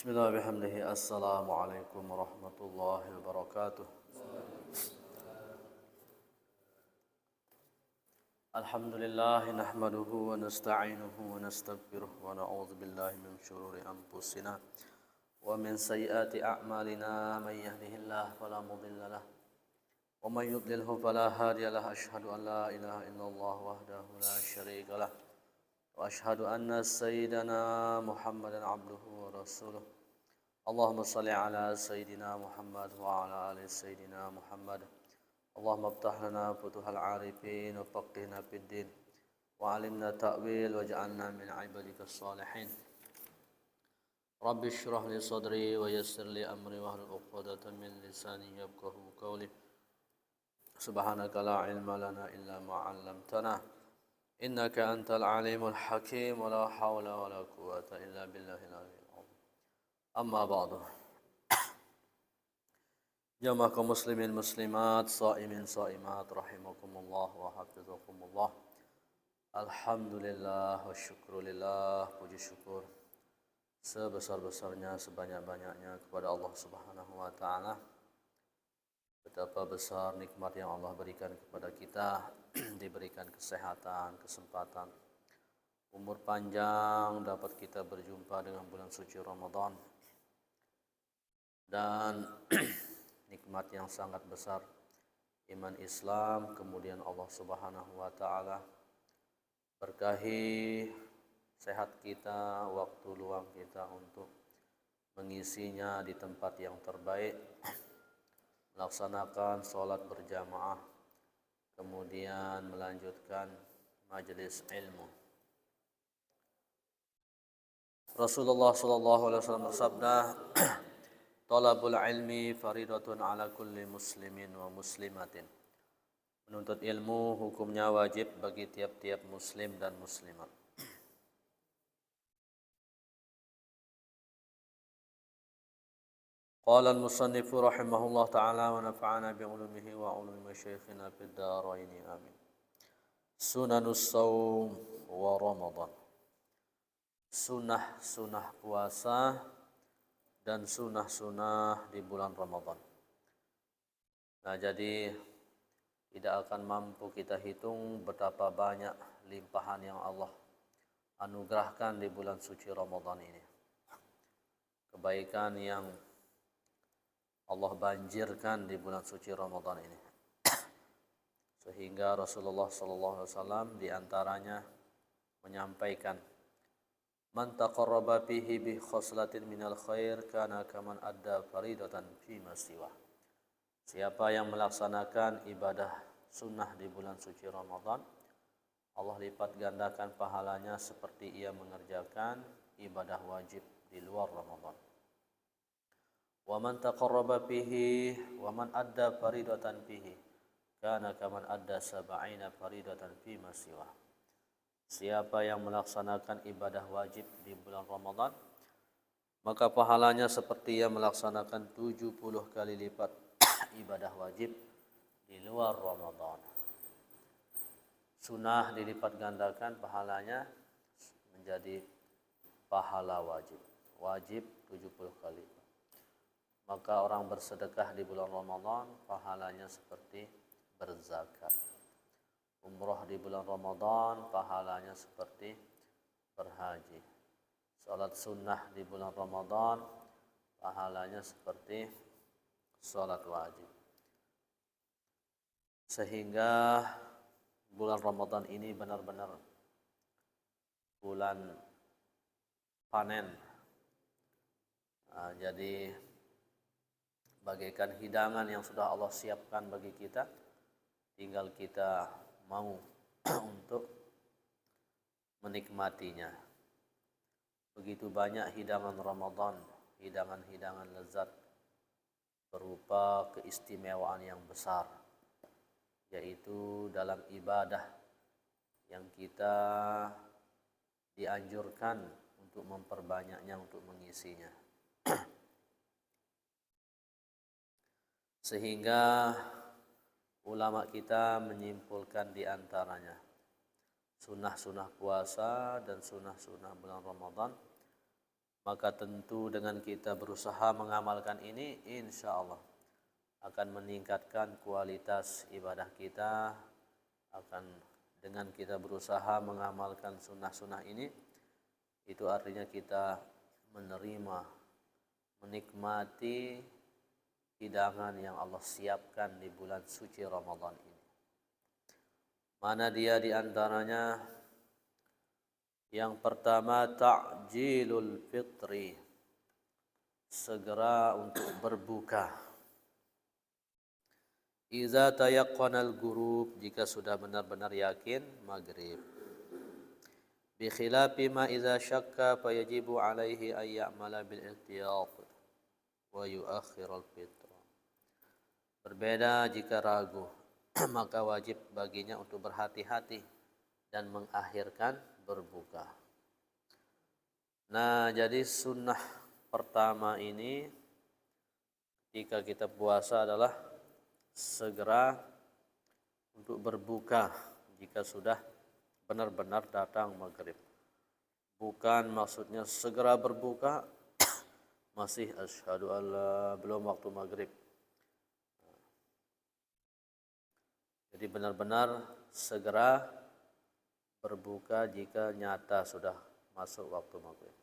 Bismillah bihamdihi. Assalamualaikum warahmatullahi wabarakatuh. Alhamdulillah nahmaduhu wa nasta'inuhu wa nastaghfiruh wa na'udzu billahi min shururi anfusina wa min sayyiati a'malina may yahdihillahu fala mudilla lahu wa may yudlilhu fala hadiya lahu. Asyhadu an la ilaha illallah wahdahu la syarika lahu wa asyhadu anna sayyidana Muhammadan abduhu wa rasuluh. Allahumma salli ala sayyidina Muhammad wa ala ali sayyidina Muhammad. Allahumma iftah lana futuhal arifin wa faqihna fid din wa alimna ta'wil waj'alna min ibadikas salihin. Rabbi shrah li sadri wa yassir li amri wahlul 'uqdatam min lisani yafqahu qawli. Subhanaka la ilma lana illa ma 'allamtana innaka antal alimul hakim wa la hawla wa la quwwata illa billahil aliyyil azim. Amma ba'du. Jamaah kaum muslimin muslimat, shaimin shaimat rahimakumullah wa hafizakumullah. Alhamdulillah wa syukrulillah, puji syukur sebesar-besarnya, sebanyak-banyaknya kepada Allah Subhanahu wa taala. Betapa besar nikmat yang Allah berikan kepada kita, diberikan kesehatan, kesempatan, umur panjang, dapat kita berjumpa dengan bulan suci Ramadan. Dan nikmat yang sangat besar, iman Islam, kemudian Allah Subhanahu wa taala berkahi sehat kita, waktu luang kita untuk mengisinya di tempat yang terbaik, melaksanakan sholat berjamaah, kemudian melanjutkan majelis ilmu. Rasulullah sallallahu alaihi wasallam bersabda, "Talabul ilmi faridatun ala kulli muslimin wa muslimatin." Menuntut ilmu hukumnya wajib bagi tiap-tiap muslim dan muslimat. Qala al-musannifu rahimahullah ta'ala wa nafa'ana bi'ulumihi wa 'ulumi masyayikhina fid dharain amin. Sunanus shaum wa Ramadan. Sunah-sunah puasa dan sunnah-sunnah di bulan Ramadan. Nah, jadi tidak akan mampu kita hitung betapa banyak limpahan yang Allah anugerahkan di bulan suci Ramadan ini. Kebaikan yang Allah banjirkan di bulan suci Ramadan ini. Sehingga Rasulullah SAW di antaranya menyampaikan, "Man taqarraba fihi bi khoslatin minal khair kana kaman adda faridatan fi masiwa." Siapa yang melaksanakan ibadah sunnah di bulan suci Ramadan, Allah lipat gandakan pahalanya seperti ia mengerjakan ibadah wajib di luar Ramadan. Wa man taqarraba fihi wa man adda faridatan fihi kana kaman adda sab'ina faridatan fi masiwa. Siapa yang melaksanakan ibadah wajib di bulan Ramadan, maka pahalanya seperti yang melaksanakan 70 kali lipat ibadah wajib di luar Ramadan. Sunnah dilipat gandakan pahalanya menjadi pahala wajib. Wajib 70 kali. Maka orang bersedekah di bulan Ramadan pahalanya seperti berzakat. Umrah di bulan Ramadan pahalanya seperti berhaji. Salat sunnah di bulan Ramadan pahalanya seperti salat wajib. Sehingga bulan Ramadan ini benar-benar bulan panen. Nah, jadi bagaikan hidangan yang sudah Allah siapkan bagi kita, tinggal kita mau untuk menikmatinya. Begitu banyak hidangan Ramadan, hidangan-hidangan lezat berupa keistimewaan yang besar, yaitu dalam ibadah yang kita dianjurkan untuk memperbanyaknya, untuk mengisinya. Sehingga ulama kita menyimpulkan di antaranya sunnah-sunnah puasa dan sunnah-sunnah bulan Ramadan maka tentu dengan kita berusaha mengamalkan ini, insya Allah akan meningkatkan kualitas ibadah kita. Akan dengan kita berusaha mengamalkan sunnah-sunnah ini, itu artinya kita menerima, menikmati hidangan yang Allah siapkan di bulan suci Ramadan ini. Mana dia di antaranya? Yang pertama, ta'jilul fitri, segera untuk berbuka. Iza tayaqqanal ghurub, jika sudah benar-benar yakin maghrib. Bi khilafi ma iza syakka fayajibu alaihi ay ya'mala bil ihtiyat wa yu'akhirul fitr. Berbeda jika ragu, maka wajib baginya untuk berhati-hati dan mengakhirkan berbuka. Nah, jadi sunnah pertama ini ketika kita puasa adalah segera untuk berbuka jika sudah benar-benar datang maghrib. Bukan maksudnya segera berbuka masih asyhadu alla, belum waktu maghrib. Jadi benar-benar segera berbuka jika nyata sudah masuk waktu maghrib.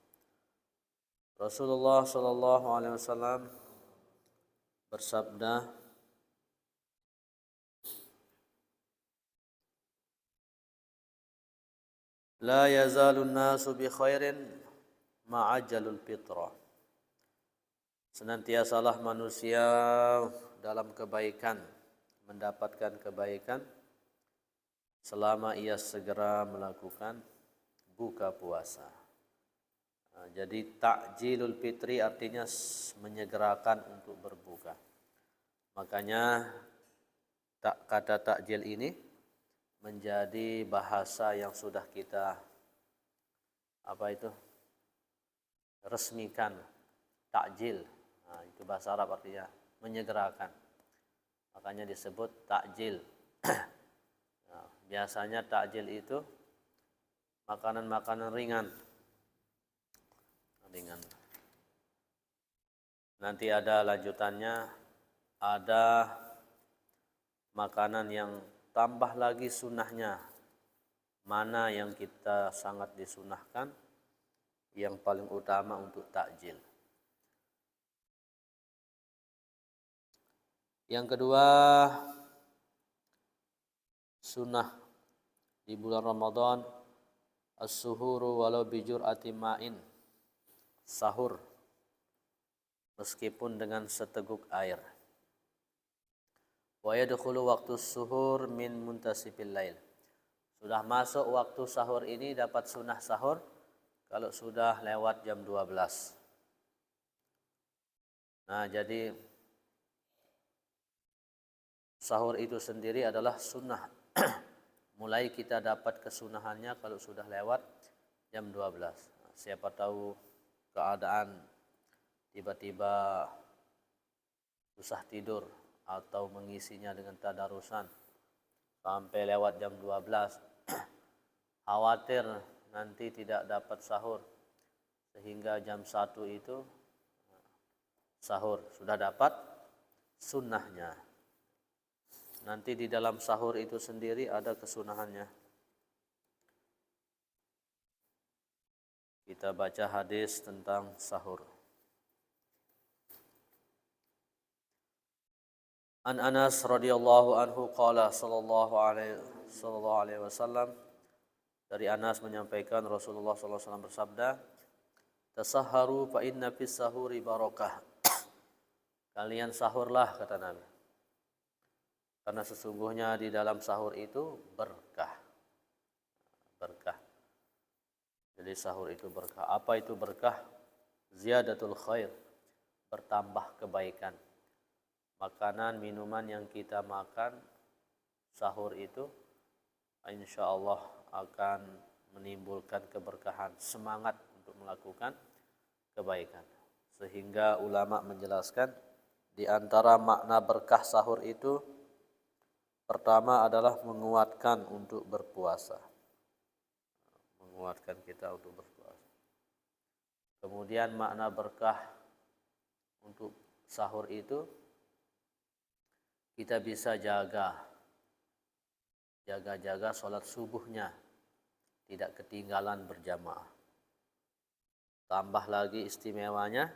Rasulullah sallallahu alaihi wasallam bersabda, la yazalun nasu bi khairin ma'ajalul fitrah. Senantiasalah manusia dalam kebaikan, mendapatkan kebaikan selama ia segera melakukan buka puasa. Nah, jadi takjilul fitri artinya menyegerakan untuk berbuka. Makanya kata takjil ini menjadi bahasa yang sudah kita resmikan, takjil. Nah, itu bahasa Arab artinya menyegerakan. Makanya disebut takjil. Nah, biasanya takjil itu makanan-makanan ringan. Nanti ada lanjutannya, ada makanan yang tambah lagi sunnahnya. Mana yang kita sangat disunahkan, yang paling utama untuk takjil. Yang kedua, sunnah di bulan Ramadan as-suhuru walau bijur'ati ma'in, sahur meskipun dengan seteguk air. Wa yadkhulu waktu suhur min muntasifil lail. Sudah masuk waktu sahur ini dapat sunnah sahur kalau sudah lewat jam 12. Nah, jadi sahur itu sendiri adalah sunnah. Mulai kita dapat kesunahannya kalau sudah lewat jam 12. Nah, siapa tahu keadaan tiba-tiba susah tidur atau mengisinya dengan tadarusan sampai lewat jam 12. Khawatir nanti tidak dapat sahur sehingga jam 1 itu sahur. Sudah dapat sunnahnya. Nanti di dalam sahur itu sendiri ada kesunahannya. Kita baca hadis tentang sahur. An Anas radhiyallahu anhu qala sallallahu alaihi wasallam, dari Anas menyampaikan Rasulullah sallallahu alaihi wasallam bersabda, tasahharu fa inna fis sahuri barakah. Kalian sahurlah, kata Nabi, karena sesungguhnya di dalam sahur itu berkah. Berkah. Jadi sahur itu berkah. Apa itu berkah? Ziyadatul khair, bertambah kebaikan. Makanan, minuman yang kita makan sahur itu insya Allah akan menimbulkan keberkahan, semangat untuk melakukan kebaikan. Sehingga ulama menjelaskan di antara makna berkah sahur itu pertama adalah menguatkan untuk berpuasa. Menguatkan kita untuk berpuasa. Kemudian makna berkah untuk sahur itu kita bisa jaga sholat subuhnya, tidak ketinggalan berjamaah. Tambah lagi istimewanya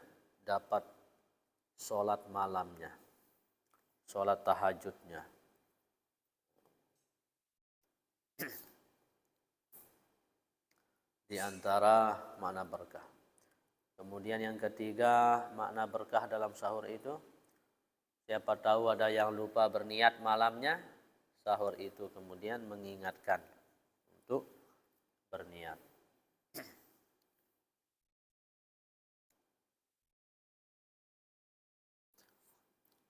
dapat sholat malamnya, sholat tahajudnya. Di antara makna berkah. Kemudian yang ketiga, makna berkah dalam sahur itu, siapa tahu ada yang lupa berniat malamnya, sahur itu kemudian mengingatkan untuk berniat.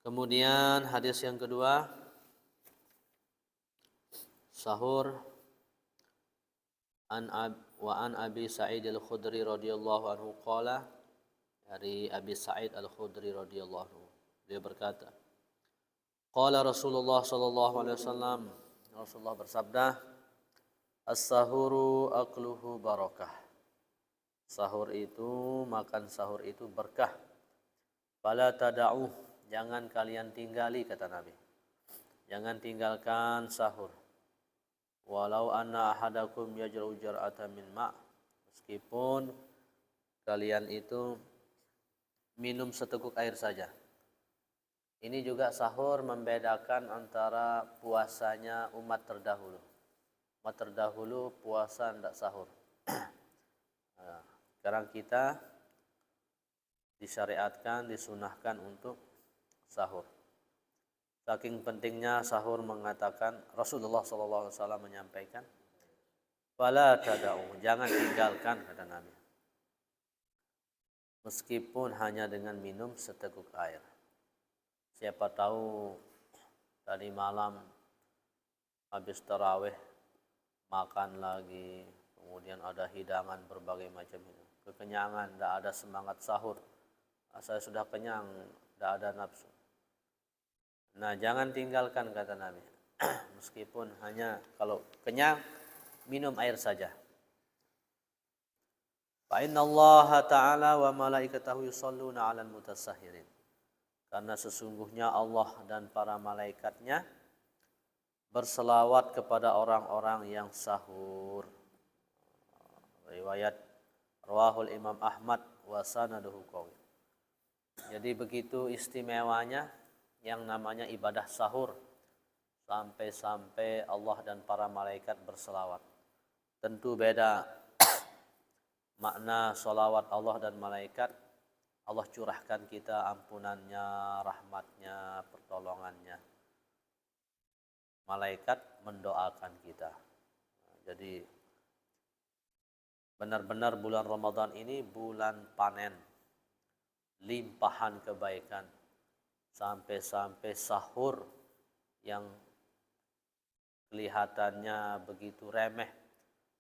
Kemudian hadis yang kedua, sahur an Abi Sa'id Al-Khudri radhiyallahu anhu qala, dari Abi Sa'id Al-Khudri radhiyallahu anhu, dia berkata, qala Rasulullah sallallahu alaihi wasallam, Rasulullah bersabda, as-sahuru akluhu barakah. Sahur itu, makan sahur itu berkah. Fala tada'u, jangan kalian tinggali, kata Nabi. Jangan tinggalkan sahur. Walau anna ahadakum yajra'u jar'atan min ma', meskipun kalian itu minum seteguk air saja. Ini juga sahur membedakan antara puasanya umat terdahulu. Umat terdahulu puasa tidak sahur. Sekarang kita disyariatkan, disunahkan untuk sahur. Saking pentingnya sahur, mengatakan Rasulullah SAW menyampaikan, "Fala tada'u, jangan tinggalkan," kata Nabi. Meskipun hanya dengan minum seteguk air. Siapa tahu tadi malam habis tarawih makan lagi, kemudian ada hidangan berbagai macam itu. Kekenyangan, tidak ada semangat sahur. Saya sudah kenyang, tidak ada nafsu. Nah, jangan tinggalkan, kata Nabi. Meskipun hanya kalau kenyang, minum air saja. Fa inna Allah Ta'ala wa malaikatahu yusalluna 'alal mutasahhirin. Karena sesungguhnya Allah dan para malaikatnya berselawat kepada orang-orang yang sahur. Riwayat rawahul Imam Ahmad wa sanaduhu qawi. Jadi begitu istimewanya yang namanya ibadah sahur, sampai-sampai Allah dan para malaikat berselawat. Tentu beda makna solawat Allah dan malaikat. Allah curahkan kita ampunannya, rahmatnya, pertolongannya. Malaikat mendoakan kita. Jadi benar-benar bulan Ramadan ini bulan panen, limpahan kebaikan. Sampai-sampai sahur yang kelihatannya begitu remeh,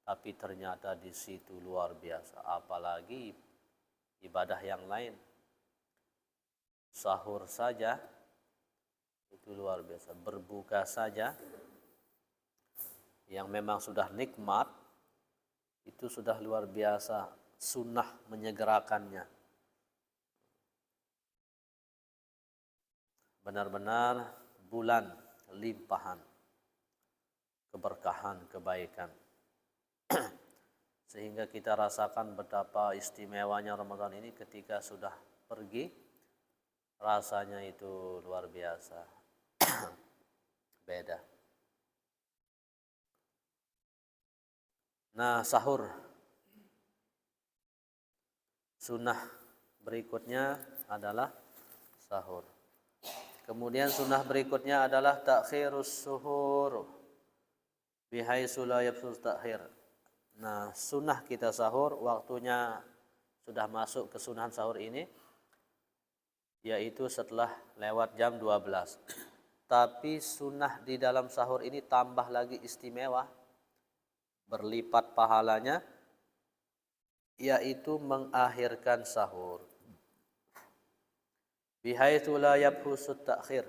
tapi ternyata di situ luar biasa. Apalagi ibadah yang lain, sahur saja itu luar biasa. Berbuka saja yang memang sudah nikmat, itu sudah luar biasa, sunnah menyegerakannya. Benar-benar bulan limpahan, keberkahan, kebaikan. Sehingga kita rasakan betapa istimewanya Ramadan ini ketika sudah pergi, rasanya itu luar biasa. Beda. Nah, sahur. Sunnah berikutnya adalah sahur. Kemudian sunnah berikutnya adalah takhirus suhur bihaitsu la yabsus takhir. Nah, sunnah kita sahur, waktunya sudah masuk ke sunnah sahur ini, yaitu setelah lewat jam 12. Tapi sunnah di dalam sahur ini tambah lagi istimewa, berlipat pahalanya, yaitu mengakhirkan sahur. Bihaitsu la yabhusut ta'khir.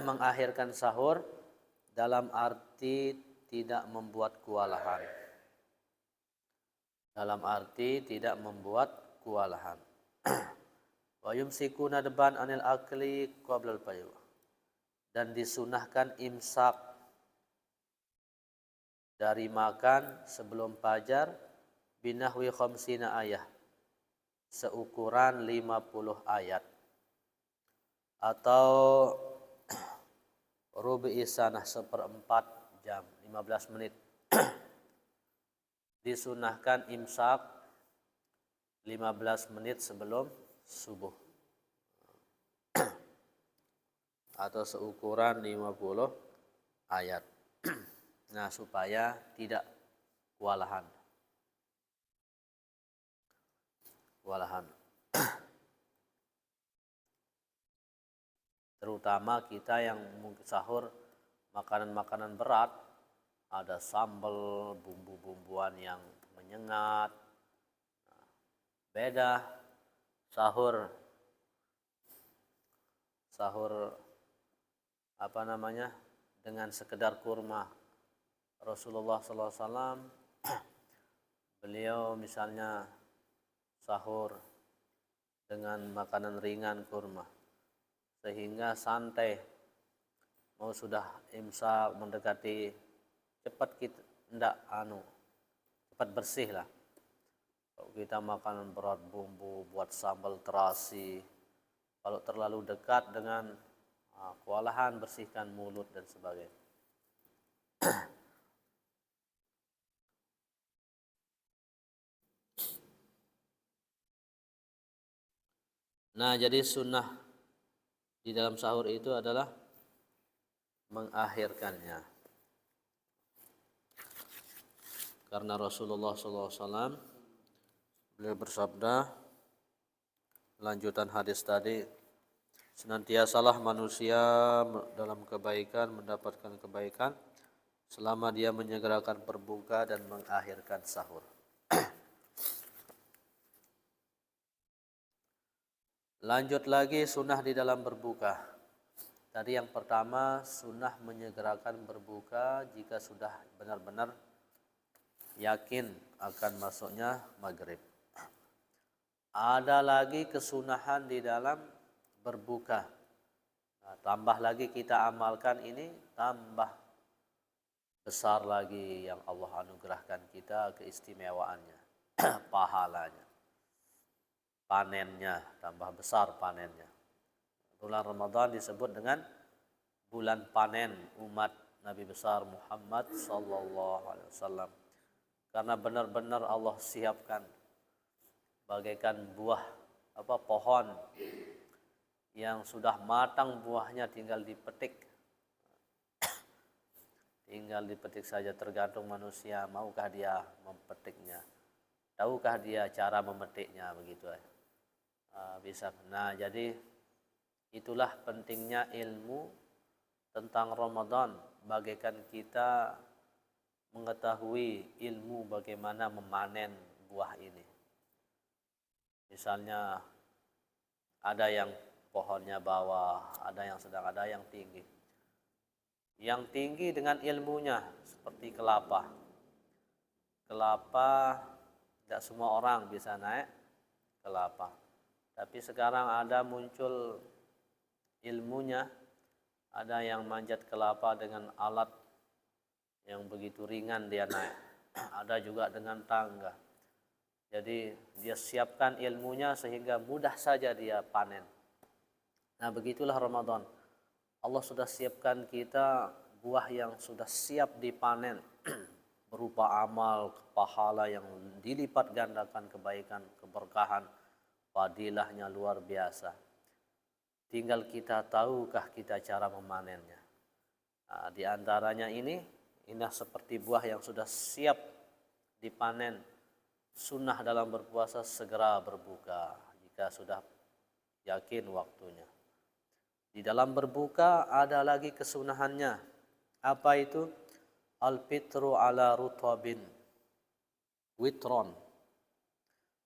Mengakhirkan sahur dalam arti tidak membuat kewalahan. dalam arti tidak membuat kewalahan. Wa yumsikuna deban anil akli qabla al-fayu, dan disunahkan imsak dari makan sebelum fajar binahwi khamsina ayah, seukuran 50 ayat, atau rubi sanah, seperempat jam, 15 menit. Disunahkan imsak 15 menit sebelum subuh, atau seukuran 50 ayat. Nah, supaya tidak kewalahan. Terutama kita yang sahur makanan-makanan berat, ada sambal, bumbu-bumbuan yang menyengat. Beda sahur dengan sekedar kurma. Rasulullah SAW beliau misalnya sahur dengan makanan ringan kurma, sehingga santai, mau sudah imsak mendekati cepat, kita cepat bersih lah. Kalau kita makanan berat, bumbu buat sambal terasi, kalau terlalu dekat dengan kewalahan, bersihkan mulut dan sebagainya. Nah, jadi sunnah di dalam sahur itu adalah mengakhirkannya. Karena Rasulullah SAW beliau bersabda, lanjutan hadis tadi, senantiasalah manusia dalam kebaikan, mendapatkan kebaikan selama dia menyegerakan berbuka dan mengakhirkan sahur. Lanjut lagi sunnah di dalam berbuka. Tadi yang pertama, sunnah menyegerakan berbuka jika sudah benar-benar yakin akan masuknya maghrib. Ada lagi kesunahan di dalam berbuka. Nah, tambah lagi kita amalkan ini, tambah besar lagi yang Allah anugerahkan kita keistimewaannya, pahalanya, panennya, tambah besar panennya. Bulan Ramadan disebut dengan bulan panen umat Nabi besar Muhammad sallallahu alaihi wasallam, karena benar-benar Allah siapkan bagaikan buah pohon yang sudah matang, buahnya tinggal dipetik. Tinggal dipetik saja, tergantung manusia maukah dia memetiknya, tahukah dia cara memetiknya, begitu ya. Bisa. Nah, jadi itulah pentingnya ilmu tentang Ramadan, bagaikan kita mengetahui ilmu bagaimana memanen buah ini. Misalnya ada yang pohonnya bawah, ada yang sedang, ada yang tinggi. Yang tinggi dengan ilmunya seperti kelapa. Kelapa tidak semua orang bisa naik kelapa. Tapi sekarang ada muncul ilmunya, ada yang manjat kelapa dengan alat yang begitu ringan dia naik. Ada juga dengan tangga. Jadi dia siapkan ilmunya sehingga mudah saja dia panen. Nah, begitulah Ramadan. Allah sudah siapkan kita buah yang sudah siap dipanen berupa amal, pahala yang dilipat gandakan, kebaikan, keberkahan, fadilahnya luar biasa. Tinggal kita tahukah kita cara memanennya. Nah, di antaranya ini seperti buah yang sudah siap dipanen. Sunnah dalam berpuasa segera berbuka jika sudah yakin waktunya. Di dalam berbuka ada lagi kesunahannya. Apa itu? Al-fitru ala rutabin witron.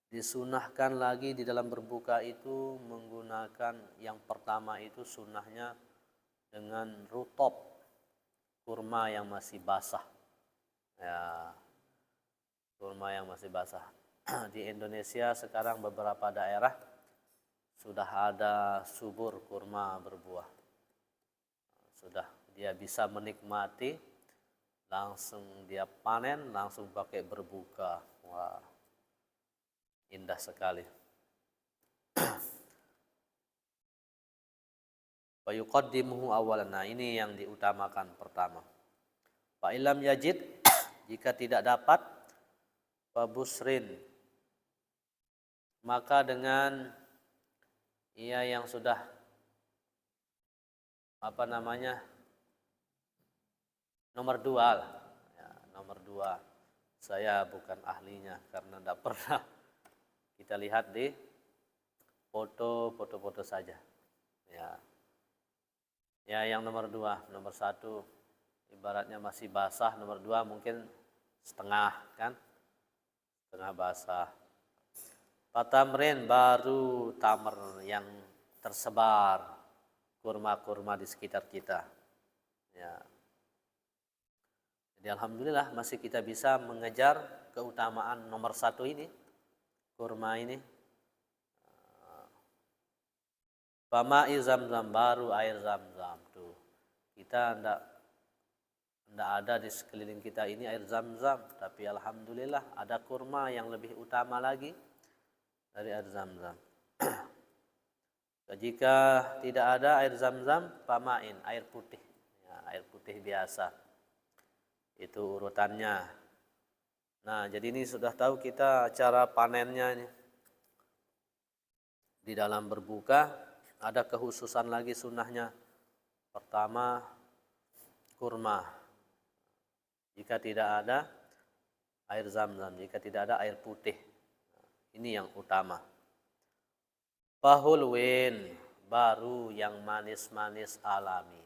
Disunahkan lagi di dalam berbuka itu menggunakan, yang pertama itu sunnahnya dengan rutab, kurma yang masih basah. Ya, kurma yang masih basah. di Indonesia sekarang beberapa daerah sudah ada subur kurma berbuah. Sudah dia bisa menikmati, langsung dia panen, langsung pakai berbuka. Wah, indah sekali. Wa yuqaddimuhu awalan. Nah, ini yang diutamakan pertama. Fa ilam yajid, jika tidak dapat, fa busrin, maka dengan ia yang sudah nomor 2 lah. Ya, nomor 2. Saya bukan ahlinya karena tidak pernah. Kita lihat di foto-foto saja. Ya. Ya, yang nomor 2, nomor 1 ibaratnya masih basah, nomor 2 mungkin setengah kan? Setengah basah. Patamrin, baru tamer yang tersebar kurma-kurma di sekitar kita. Ya. Jadi alhamdulillah masih kita bisa mengejar keutamaan nomor 1 ini, kurma ini. Fama'i Zamzam, baru air Zamzam tuh. Kita ndak ada di sekeliling kita ini air Zamzam, tapi alhamdulillah ada kurma yang lebih utama lagi dari air Zamzam. Jika tidak ada air Zamzam, pama'in, air putih. Ya, air putih biasa. Itu urutannya. Nah, jadi ini sudah tahu kita cara panennya ini. Di dalam berbuka ada kekhususan lagi sunnahnya. Pertama, kurma. Jika tidak ada air Zamzam, jika tidak ada air putih. Ini yang utama. Fahulwin, baru yang manis-manis alami.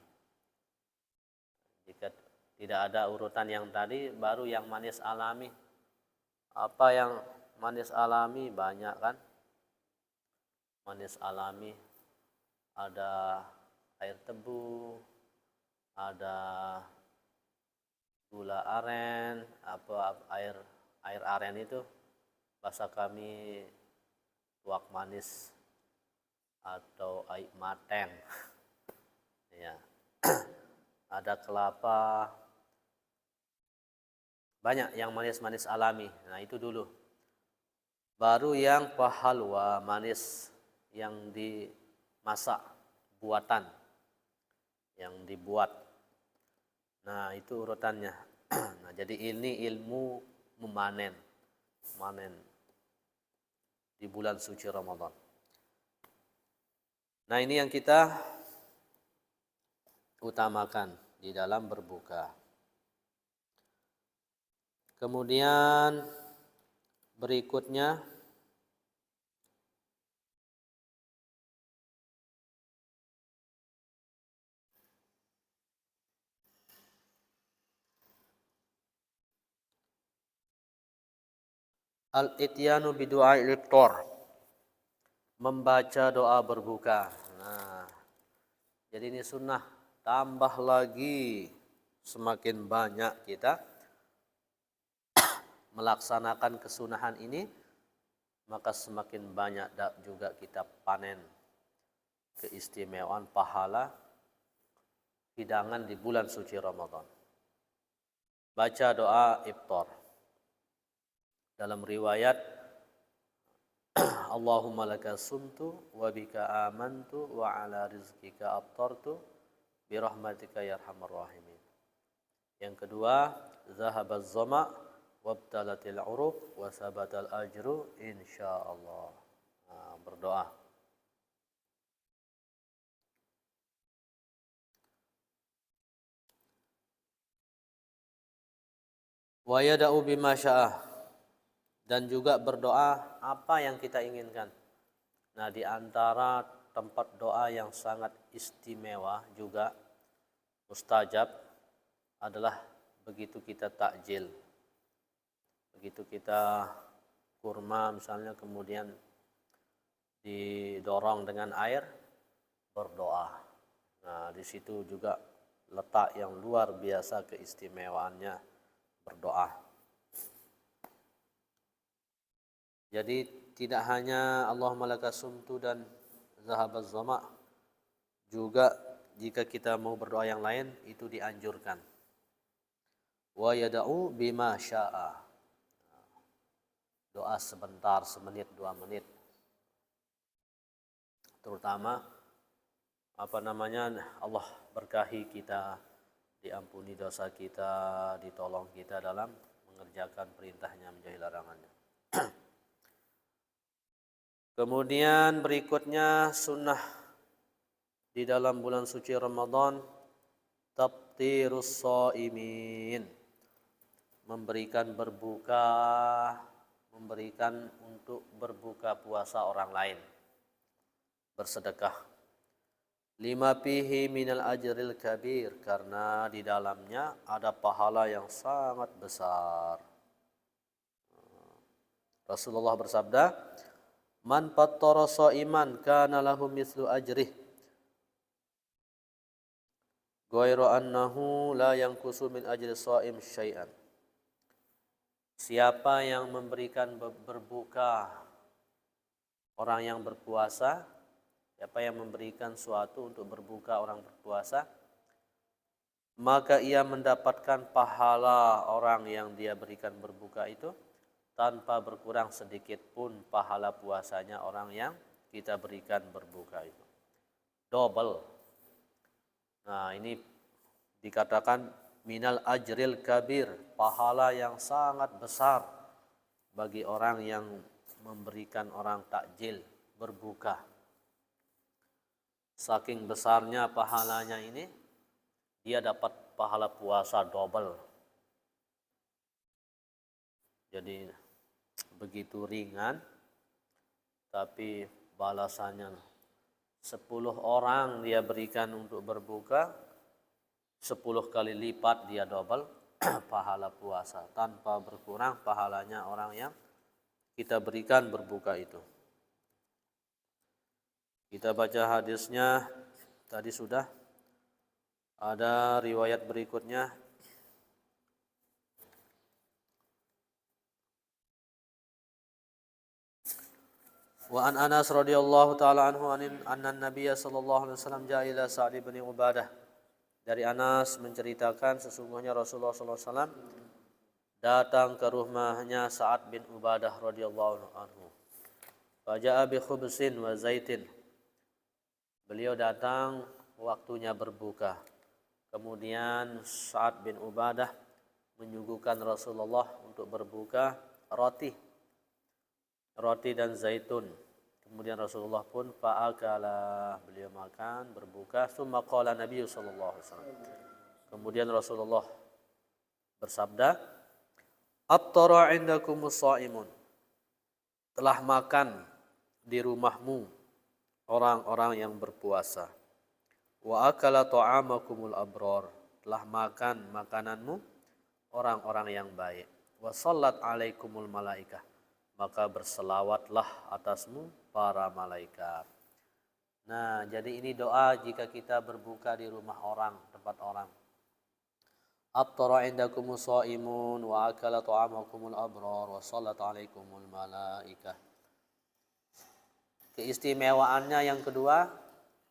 Jika tidak ada urutan yang tadi, baru yang manis alami. Apa yang manis alami? Banyak kan? Manis alami ada air tebu, ada gula aren, air aren itu bahasa kami tuak manis atau air mateng. Ya. Ada kelapa, banyak yang manis-manis alami. Nah, itu dulu. Baru yang pahalwa, manis yang dimasak, buatan, yang dibuat. Nah, itu urutannya. Nah, jadi ini ilmu memanen, di bulan suci Ramadan. Nah, ini yang kita utamakan di dalam berbuka. Kemudian berikutnya al-ityanu bidu'ail iftar, membaca doa berbuka. Nah, jadi ini sunnah, tambah lagi semakin banyak kita melaksanakan kesunahan ini, maka semakin banyak juga kita panen keistimewaan pahala hidangan di bulan suci Ramadan. Baca doa iftar. Dalam riwayat, Allahumma laka sumtu wa bika amantu wa ala rizkika aftartu bi rahmatika ya arhamar rahimin. Yang kedua, zahabaz zama wabtalatil uruq wa sabatal ajru insyaallah. Nah, berdoa. Wa yada'u bima sya'ah, dan juga berdoa apa yang kita inginkan. Nah, di antara tempat doa yang sangat istimewa juga mustajab adalah begitu kita takjil. Begitu kita kurma misalnya, kemudian didorong dengan air, berdoa. Nah, di situ juga letak yang luar biasa keistimewaannya berdoa. Jadi tidak hanya Allahumma laka sumtu dan zahabaz zama, juga jika kita mau berdoa yang lain itu dianjurkan. Wa yada'u bima syaa. Doa sebentar, semenit, 2 menit. Terutama Allah berkahi kita, diampuni dosa kita, ditolong kita dalam mengerjakan perintahnya, menjauhi larangannya. Kemudian berikutnya sunnah di dalam bulan suci Ramadan, taftirus shaimin, memberikan untuk berbuka puasa orang lain, bersedekah. Lima fihi minal ajril kabir, karena di dalamnya ada pahala yang sangat besar. Rasulullah bersabda, man fattara shaiman kana lahu mislu ajrih ghairu annahu la yanqusu min ajri shaim syai'an. Siapa yang memberikan berbuka orang yang berpuasa, siapa yang memberikan suatu untuk berbuka orang berpuasa, maka ia mendapatkan pahala orang yang dia berikan berbuka itu tanpa berkurang sedikit pun pahala puasanya orang yang kita berikan berbuka itu. Double. Nah, ini dikatakan minal ajril kabir, pahala yang sangat besar bagi orang yang memberikan orang takjil berbuka. Saking besarnya pahalanya ini, dia dapat pahala puasa double. Jadi begitu ringan, tapi balasannya 10 orang dia berikan untuk berbuka, 10 kali lipat dia double pahala puasa, tanpa berkurang pahalanya orang yang kita berikan berbuka itu. Kita baca hadisnya tadi sudah. Ada riwayat berikutnya. Wa an Anas radhiyallahu taala anhu anna Nabiyya sallallahu alaihi wasallam ja'a ila Sa'd bin Ubadah. Dari Anas menceritakan sesungguhnya Rasulullah sallallahu alaihi wasallam datang ke rumahnya Sa'ad bin Ubadah radhiyallahu anhu. Faja'a bi khubsin wa zaitin. Beliau datang waktunya berbuka. Kemudian Sa'ad bin Ubadah menyuguhkan Rasulullah untuk berbuka roti dan zaitun. Kemudian Rasulullah pun fa'akala, beliau makan, berbuka. Summa qala Nabi sallallahu alaihi wasallam. Kemudian Rasulullah bersabda, "Aftara 'indakumus shaimun." Telah makan di rumahmu orang-orang yang berpuasa. Wa akala ta'amakumul abrar. Telah makan makananmu orang-orang yang baik. Wa shallat 'alaikumul malaikah. Maka berselawatlah atasmu para malaikat. Nah, jadi ini doa jika kita berbuka di rumah orang, tempat orang. Aftara 'indakumus shaimun wa akala ta'amakumul abrar wa shallat 'alaikumul malaikah. Keistimewaannya yang kedua,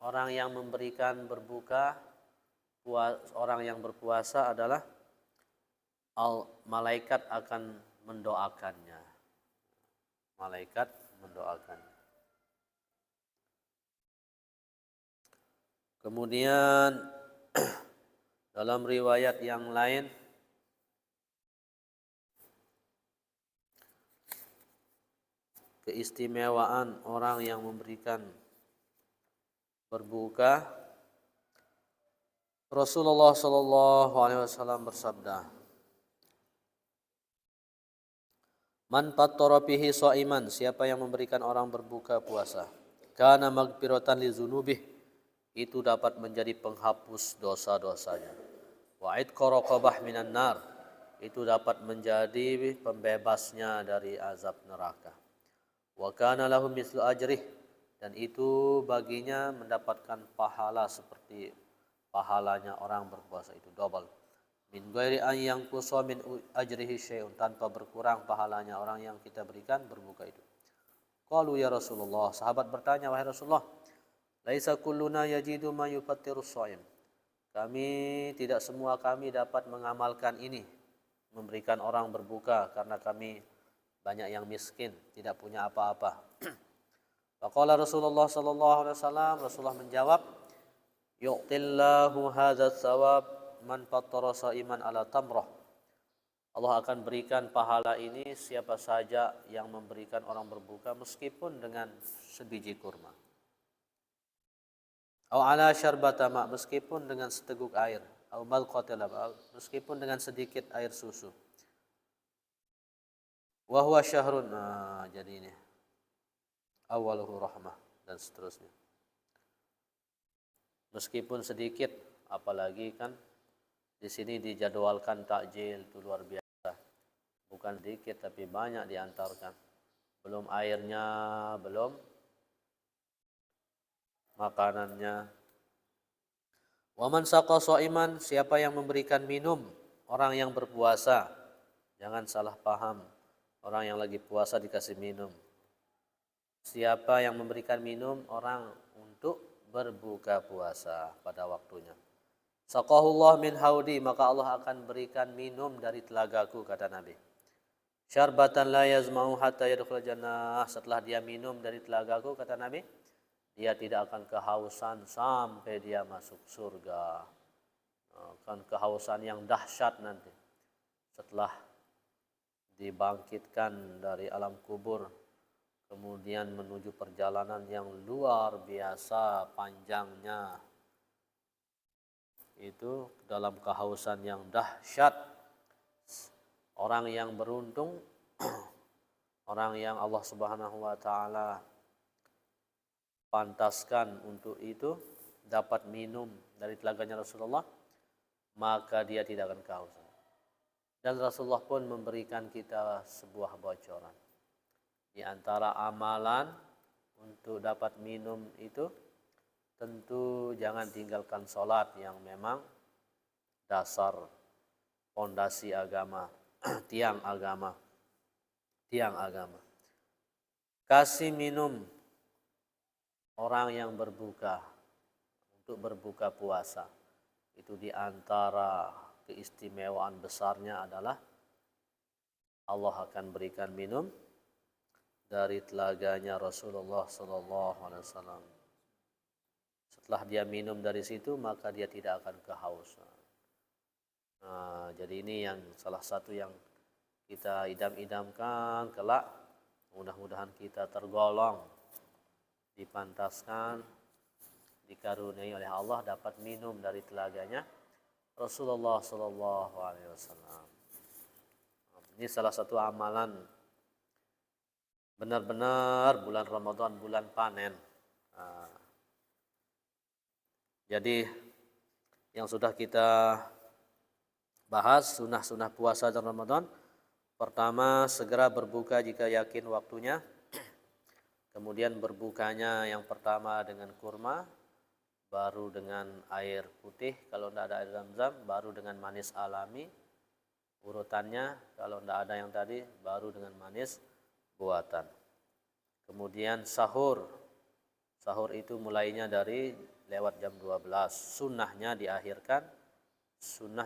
orang yang memberikan berbuka, orang yang berpuasa adalah malaikat akan mendoakannya. Malaikat mendoakan. Kemudian dalam riwayat yang lain keistimewaan orang yang memberikan berbuka, Rasulullah sallallahu alaihi wasallam bersabda, "Man fattara bihi shaiman," siapa yang memberikan orang berbuka puasa, kana magfiratan li dzunubih, itu dapat menjadi penghapus dosa-dosanya. Wa itqa raqabah minan nar, itu dapat menjadi pembebasnya dari azab neraka. Wa kana lahu mislu ajrih, dan itu baginya mendapatkan pahala seperti pahalanya orang berpuasa itu, double. Min ghairi an yanqusa min ajrihi syai'un, tanpa berkurang pahalanya orang yang kita berikan berbuka itu. Qalu ya Rasulullah, sahabat bertanya, wahai Rasulullah, laisa kulluna yajidu ma yufattirus shaim. Kami tidak semua kami dapat mengamalkan ini, memberikan orang berbuka karena kami banyak yang miskin, tidak punya apa-apa. Faqala Rasulullah sallallahu alaihi wasallam, Rasulullah menjawab, yu'tillahu hadzal thawab man fattara shaiman ala tamrah. Allah akan berikan pahala ini siapa saja yang memberikan orang berbuka meskipun dengan sebiji kurma. Au ala syarbata ma, meskipun dengan seteguk air, au balqatil ma, meskipun dengan sedikit air susu. Wa huwa syahrun, jadi ini awaluhu rahmah dan seterusnya. Meskipun sedikit, apalagi kan di sini dijadwalkan takjil, itu luar biasa. Bukan sedikit tapi banyak diantarkan. Belum airnya, belum makanannya. Wa man saqa shaiman, siapa yang memberikan minum orang yang berpuasa. Jangan salah paham, orang yang lagi puasa dikasih minum. Siapa yang memberikan minum orang untuk berbuka puasa pada waktunya. Saqahullah min haudi, maka Allah akan berikan minum dari telagaku, kata Nabi. Syarbatan la yazma'u hatta yadkhul jannah, setelah dia minum dari telagaku, kata Nabi, dia tidak akan kehausan sampai dia masuk surga. Akan kehausan yang dahsyat nanti setelah dibangkitkan dari alam kubur, kemudian menuju perjalanan yang luar biasa panjangnya, itu dalam kehausan yang dahsyat. Orang yang beruntung, orang yang Allah Subhanahu wa taala pantaskan untuk itu dapat minum dari telaganya Rasulullah, maka dia tidak akan kehausan. Dan Rasulullah pun memberikan kita sebuah bocoran. Di antara amalan untuk dapat minum itu, tentu jangan tinggalkan sholat yang memang dasar fondasi agama, tiang agama. Kasih minum orang yang berbuka untuk berbuka puasa. Itu di antara keistimewaan besarnya adalah Allah akan berikan minum dari telaganya Rasulullah sallallahu alaihi wasallam. Setelah dia minum dari situ, maka dia tidak akan kehausan. Jadi ini yang salah satu yang kita idam-idamkan kelak. Mudah-mudahan kita tergolong, dipantaskan, dikaruniai oleh Allah dapat minum dari telaganya Rasulullah sallallahu alaihi wasallam. Ini salah satu amalan benar-benar bulan Ramadan, bulan panen. Jadi yang sudah kita bahas sunnah-sunnah puasa dan Ramadan. Pertama, segera berbuka jika yakin waktunya. Kemudian berbukanya yang pertama dengan kurma, baru dengan air putih kalau tidak ada air zam-zam, baru dengan manis alami. Urutannya kalau tidak ada yang tadi, baru dengan manis buatan. Kemudian sahur. Sahur itu mulainya dari lewat jam 12. Sunnah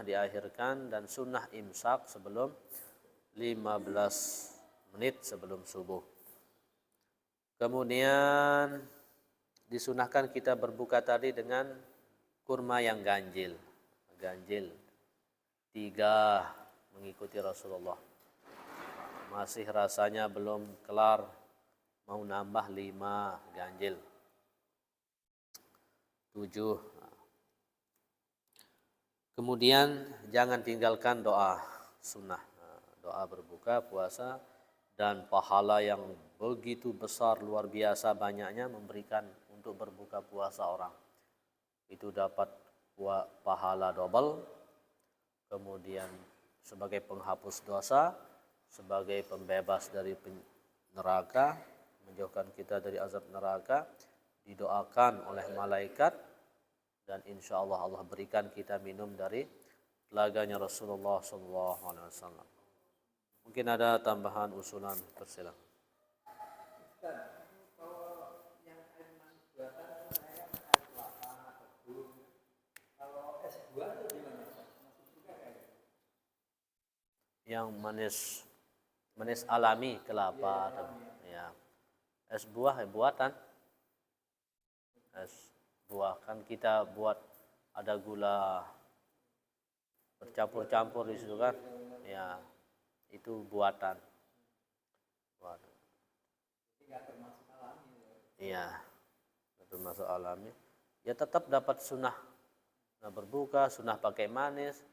diakhirkan dan sunnah imsak sebelum 15 menit sebelum subuh. Kemudian disunahkan kita berbuka tadi dengan kurma yang ganjil. 3 mengikuti Rasulullah. Masih rasanya belum kelar, mau nambah 5 ganjil. 7. Kemudian jangan tinggalkan doa sunnah. Doa berbuka puasa dan pahala yang begitu besar, luar biasa banyaknya memberikan untuk berbuka puasa orang. Itu dapat pahala double, kemudian sebagai penghapus dosa, sebagai pembebas dari neraka, menjauhkan kita dari azab neraka, didoakan oleh malaikat, dan insya Allah Allah berikan kita minum dari telaganya Rasulullah SAW. Mungkin ada tambahan usulan, persilakan. yang manis, manis alami kelapa atau ya. Es buah buatan. Es buah kan kita buat ada gula bercampur-campur di situ kan. Ya, itu buatan. Buatan. Iya, termasuk alami. Ya tetap dapat sunnah. Nah, berbuka, sunnah pakai manis,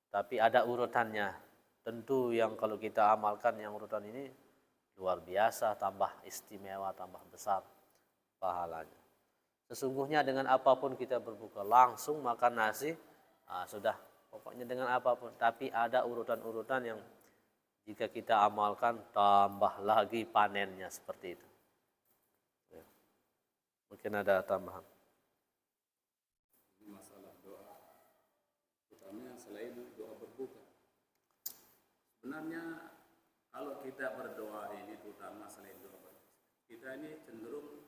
tapi ada urutannya. Tentu yang kalau kita amalkan yang urutan ini luar biasa, tambah istimewa, tambah besar pahalanya. Sesungguhnya dengan apapun kita berbuka, langsung makan nasi, sudah pokoknya dengan apapun. Tapi ada urutan-urutan yang jika kita amalkan tambah lagi panennya seperti itu. Ya. Mungkin ada tambahan. Masalah doa, utamanya selain doa berbuka. Sebenarnya kalau kita berdoa ini, terutama selain doa berbuka, kita ini cenderung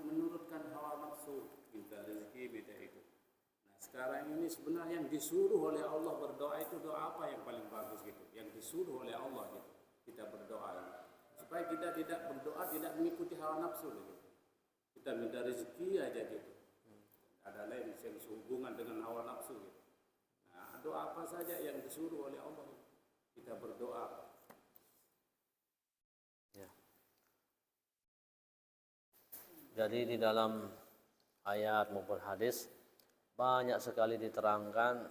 menurutkan hawa nafsu, minta rezeki, minta itu. Nah sekarang ini sebenarnya yang disuruh oleh Allah berdoa itu doa apa yang paling bagus gitu? Yang disuruh oleh Allah gitu, kita berdoa ini. Supaya kita tidak berdoa tidak mengikuti hawa nafsu gitu. Kita minta rezeki aja gitu. Ada lain yang sehubungan dengan hawa nafsu gitu. Nah doa apa saja yang disuruh oleh Allah kita berdoa. Jadi di dalam ayat maupun hadis banyak sekali diterangkan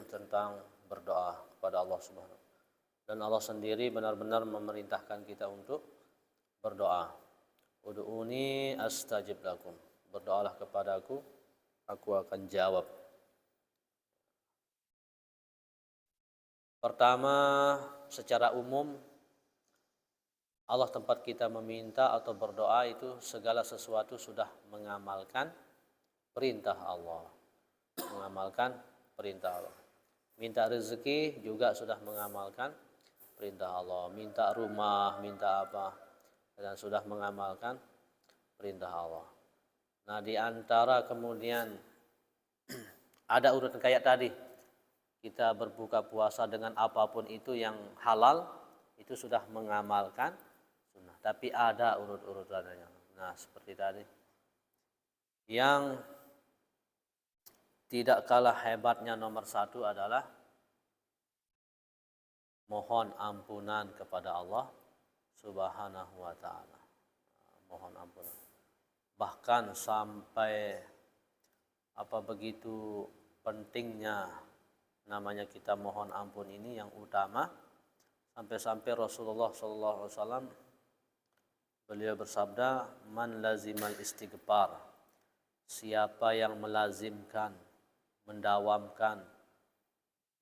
tentang berdoa kepada Allah Subhanahu. Dan Allah sendiri benar-benar memerintahkan kita untuk berdoa. Ud'uni astajib lakum. Berdoalah kepadaku, aku akan jawab. Pertama, secara umum Allah tempat kita meminta atau berdoa itu segala sesuatu sudah mengamalkan perintah Allah. Mengamalkan perintah Allah. Minta rezeki juga sudah mengamalkan perintah Allah. Minta rumah, minta apa, dan sudah mengamalkan perintah Allah. Nah, di antara kemudian ada urutan kayak tadi. Kita berbuka puasa dengan apapun itu yang halal, itu sudah mengamalkan sunnah. Tapi ada urut-urutannya. Nah, seperti tadi. Yang tidak kalah hebatnya nomor satu adalah mohon ampunan kepada Allah Subhanahu wa ta'ala. Mohon ampunan. Bahkan sampai begitu pentingnya namanya kita mohon ampun ini yang utama, sampai-sampai Rasulullah SAW beliau bersabda, man lazimal istighfar, siapa yang melazimkan, mendawamkan,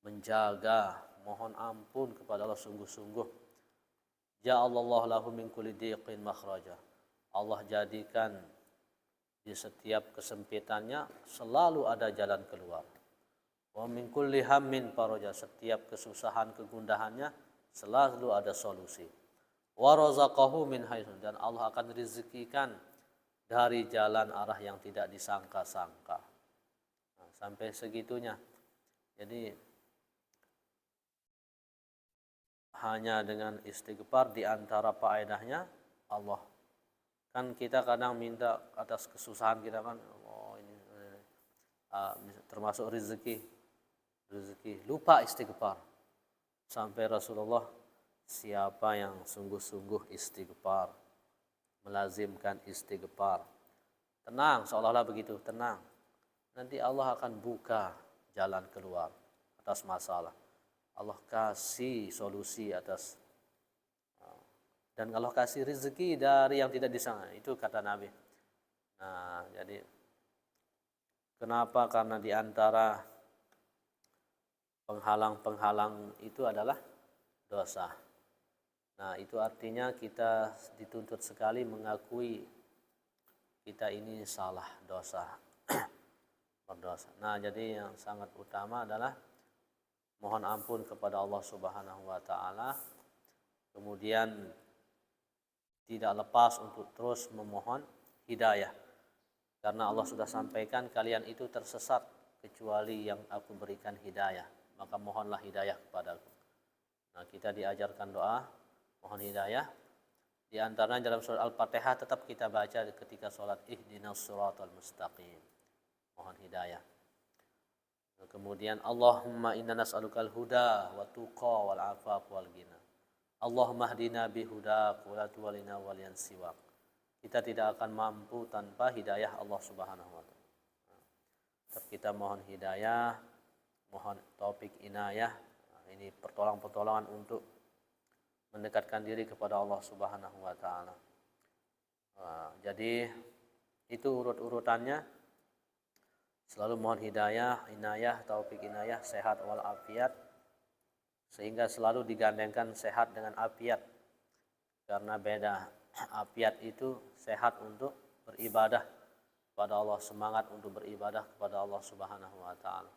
menjaga mohon ampun kepada Allah sungguh-sungguh, ja'alallahu lahu min kulli dhiqin makhraja, Allah jadikan di setiap kesempitannya selalu ada jalan keluar. Wa min kulli hammin faraja, setiap kesusahan, kegundahannya selalu ada solusi. Wa razaqahu min haitsu, dan Allah akan rezekikan dari jalan arah yang tidak disangka-sangka. Nah, sampai segitunya. Jadi hanya dengan istighfar di antara faedahnya Allah. Kan kita kadang minta atas kesusahan kita kan, ini termasuk rezeki, lupa istighfar. Sampai Rasulullah, siapa yang sungguh-sungguh istighfar, melazimkan istighfar, tenang, seolah-olah begitu, tenang. Nanti Allah akan buka jalan keluar atas masalah. Allah kasih solusi atas, dan Allah kasih rezeki dari yang tidak disangka. Itu kata Nabi. Nah, jadi kenapa? Karena di antara penghalang-penghalang itu adalah dosa. Nah, itu artinya kita dituntut sekali mengakui kita ini salah, dosa, berdosa. Nah, jadi yang sangat utama adalah mohon ampun kepada Allah Subhanahu wa ta'ala. Kemudian tidak lepas untuk terus memohon hidayah. Karena Allah sudah sampaikan kalian itu tersesat kecuali yang aku berikan hidayah. Maka mohonlah hidayah kepadaku. Nah, kita diajarkan doa mohon hidayah. Di antaranya dalam surat Al-Fatihah tetap kita baca ketika sholat, ihdinas siratal mustaqim, mohon hidayah. Kemudian Allahumma inna nas'alukal huda wa tuqa wal afaf wal ghina. Allahumma hdina bihudak wa la tuwallina waliyan siwak. Kita tidak akan mampu tanpa hidayah Allah Subhanahu wa taala. Tetap kita mohon hidayah, mohon taufik inayah. Ini pertolongan-pertolongan untuk mendekatkan diri kepada Allah Subhanahu wa taala. Jadi itu urut-urutannya. Selalu mohon hidayah, inayah, taufik inayah, sehat wal afiat. Sehingga selalu digandengkan sehat dengan afiat. Karena beda, afiat itu sehat untuk beribadah kepada Allah, semangat untuk beribadah kepada Allah Subhanahu wa taala.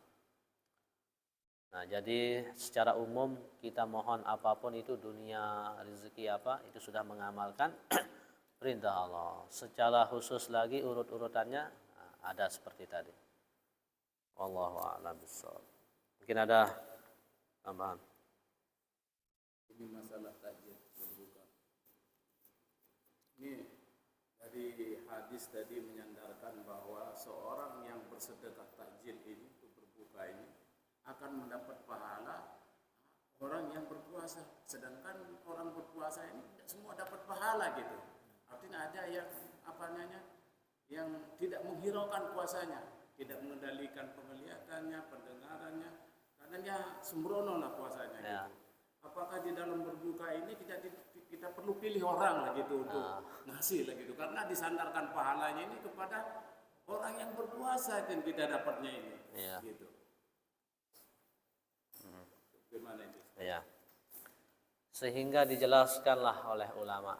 Nah, jadi secara umum kita mohon apapun itu, dunia, rezeki apa, itu sudah mengamalkan perintah Allah. Secara khusus lagi urut-urutannya ada seperti tadi. Wallahu a'lam bishawab. Mungkin ada tambahan. Ini masalah takjil berbuka. Ini dari hadis tadi menyandarkan bahwa seorang yang bersedekah takjil ini untuk berbuka ini akan mendapat pahala orang yang berpuasa, sedangkan orang berpuasa ini tidak semua dapat pahala gitu. Artinya ada yang yang tidak menghiraukan puasanya, tidak mengendalikan penglihatannya, pendengarannya, karena dia sembrono lah puasanya gitu. Apakah di dalam berbuka ini kita perlu pilih orang lah gitu untuk ngasih lah gitu, karena disandarkan pahalanya ini kepada orang yang berpuasa dan kita dapatnya ini gitu. Gimana itu? Ya. Sehingga dijelaskanlah oleh ulama.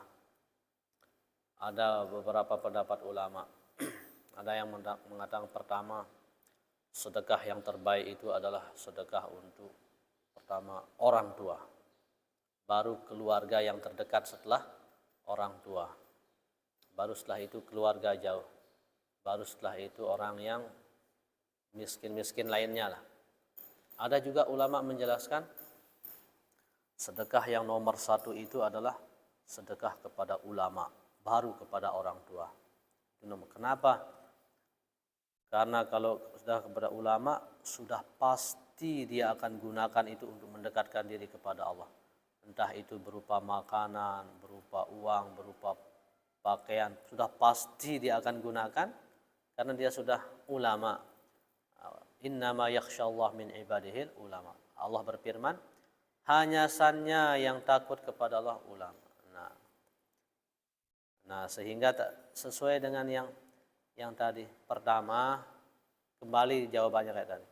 Ada beberapa pendapat ulama. Ada yang mengatakan pertama, sedekah yang terbaik itu adalah sedekah untuk pertama orang tua. Baru keluarga yang terdekat setelah orang tua. Baru setelah itu keluarga jauh. Baru setelah itu orang yang miskin-miskin lainnya lah. Ada juga ulama menjelaskan sedekah yang nomor satu itu adalah sedekah kepada ulama, baru kepada orang tua. Kenapa? Karena kalau sudah kepada ulama, sudah pasti dia akan gunakan itu untuk mendekatkan diri kepada Allah. Entah itu berupa makanan, berupa uang, berupa pakaian, sudah pasti dia akan gunakan karena dia sudah ulama. Innama yakhsyallah min ibadihil ulama. Allah berfirman, hanya sannya yang takut kepada Allah ulama. Nah, sehingga sesuai dengan yang tadi. Pertama, kembali jawabannya kayak tadi.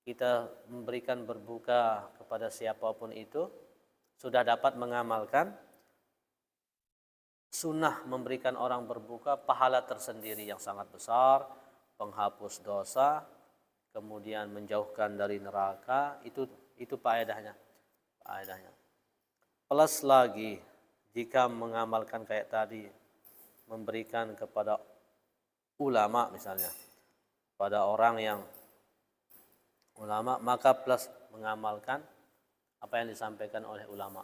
Kita memberikan berbuka kepada siapapun itu sudah dapat mengamalkan sunnah memberikan orang berbuka, pahala tersendiri yang sangat besar, penghapus dosa, kemudian menjauhkan dari neraka, itu faedahnya. Plus lagi jika mengamalkan kayak tadi, memberikan kepada ulama misalnya, pada orang yang ulama, maka plus mengamalkan apa yang disampaikan oleh ulama.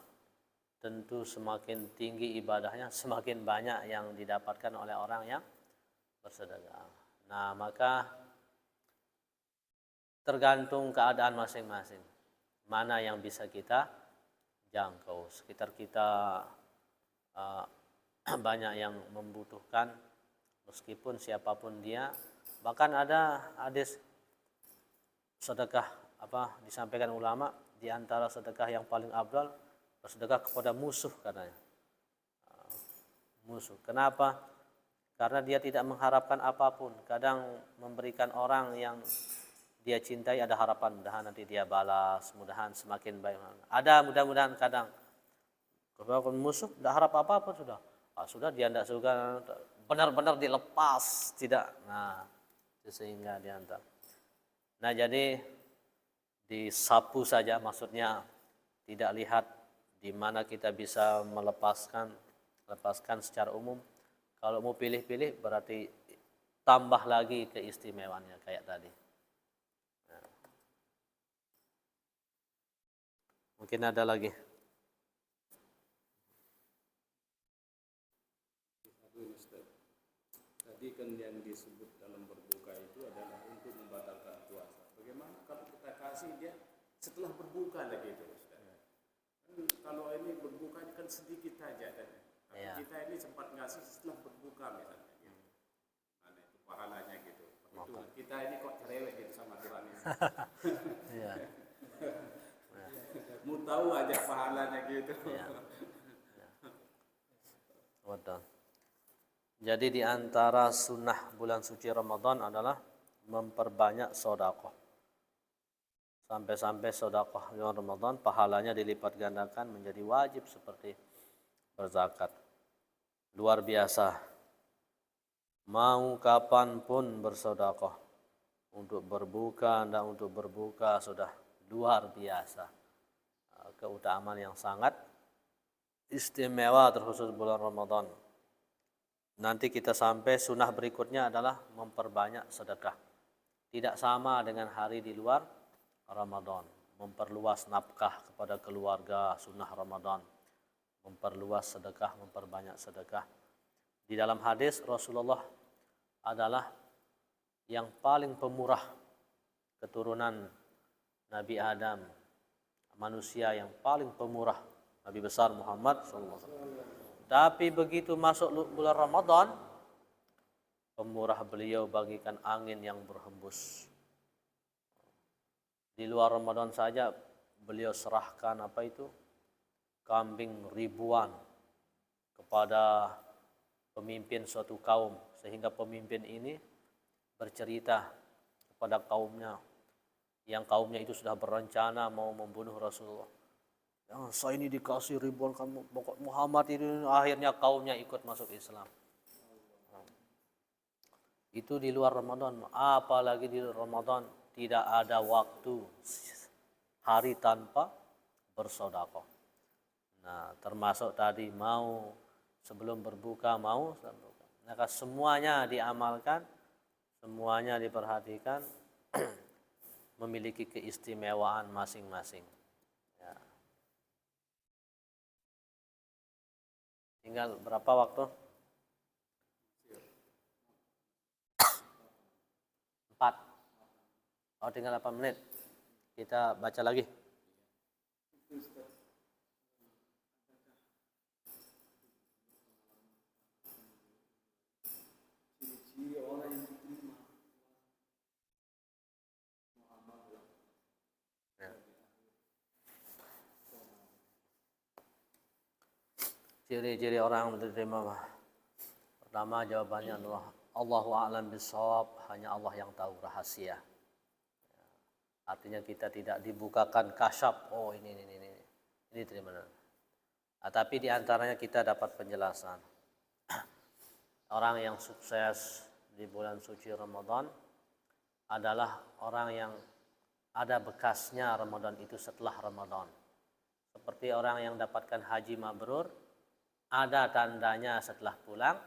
Tentu semakin tinggi ibadahnya, semakin banyak yang didapatkan oleh orang yang bersedekah. Nah, maka tergantung keadaan masing-masing. Mana yang bisa kita jangkau. Sekitar kita banyak yang membutuhkan, meskipun siapapun dia. Bahkan ada hadis sedekah disampaikan ulama, di antara sedekah yang paling afdal bersedekah kepada musuh katanya. Musuh. Kenapa? Karena dia tidak mengharapkan apapun. Kadang memberikan orang yang dia cintai ada harapan, mudahan nanti dia balas, mudahan semakin baik. Ada mudah-mudahan kadang. Kalau musuh tidak harap apa-apa sudah. Sudah dia tidak suka, benar-benar dilepas, tidak. Nah, sehingga diantar. Nah, jadi disapu saja, maksudnya tidak lihat di mana kita bisa lepaskan secara umum. Kalau mau pilih-pilih berarti tambah lagi keistimewaannya kayak tadi. Mungkin ada lagi. Tadi kan yang disebut dalam berbuka itu adalah untuk membatalkan puasa. Bagaimana kalau kita kasih dia setelah berbuka lagi itu, Ustaz? Kan kalau ini berbuka kan sedikit saja kan. Tapi Ya. kita ini sempat ngasih setelah berbuka misalnya gitu. Nah, itu pahalanya gitu. Itu kita ini kok cerewet gitu sama Tuhan ini. Iya. Mau tahu aja pahalanya gitu. Iya. Betul. Jadi di antara sunnah bulan suci Ramadan adalah memperbanyak sedekah. Sampai-sampai sedekah di Ramadan pahalanya dilipat gandakan menjadi wajib seperti berzakat. Luar biasa. Mau kapanpun bersedekah. Untuk berbuka dan untuk berbuka sudah luar biasa. Keutamaan yang sangat istimewa terkhusus bulan Ramadan. Nanti kita sampai sunnah berikutnya adalah memperbanyak sedekah. Tidak sama dengan hari di luar Ramadan. Memperluas nafkah kepada keluarga, sunnah Ramadan. Memperluas sedekah, memperbanyak sedekah. Di dalam hadis Rasulullah adalah yang paling pemurah keturunan Nabi Adam. Manusia yang paling pemurah, Nabi besar Muhammad SAW. Tapi begitu masuk bulan Ramadan, pemurah beliau bagikan angin yang berhembus. Di luar Ramadan saja beliau serahkan kambing ribuan kepada pemimpin suatu kaum, sehingga pemimpin ini bercerita kepada kaumnya, yang kaumnya itu sudah berencana mau membunuh Rasulullah. Saya ini dikasih ribuan kamu, pokok Muhammad ini, akhirnya kaumnya ikut masuk Islam. Itu di luar Ramadan, apalagi di Ramadan tidak ada waktu hari tanpa bersedekah. Nah, termasuk tadi mau sebelum berbuka mau, maka semuanya diamalkan, semuanya diperhatikan, memiliki keistimewaan masing-masing. Ya. Tinggal berapa waktu? 4. Oh, tinggal 8 menit. Kita baca lagi. Ciri-ciri orang yang diterima. Pertama jawabannya adalah Allahu a'lam bishawab, hanya Allah yang tahu rahasia. Artinya kita tidak dibukakan kasyaf, oh ini terima. Tapi di antaranya kita dapat penjelasan. Orang yang sukses di bulan suci Ramadan adalah orang yang ada bekasnya Ramadan itu setelah Ramadan. Seperti orang yang dapatkan haji mabrur, ada tandanya setelah pulang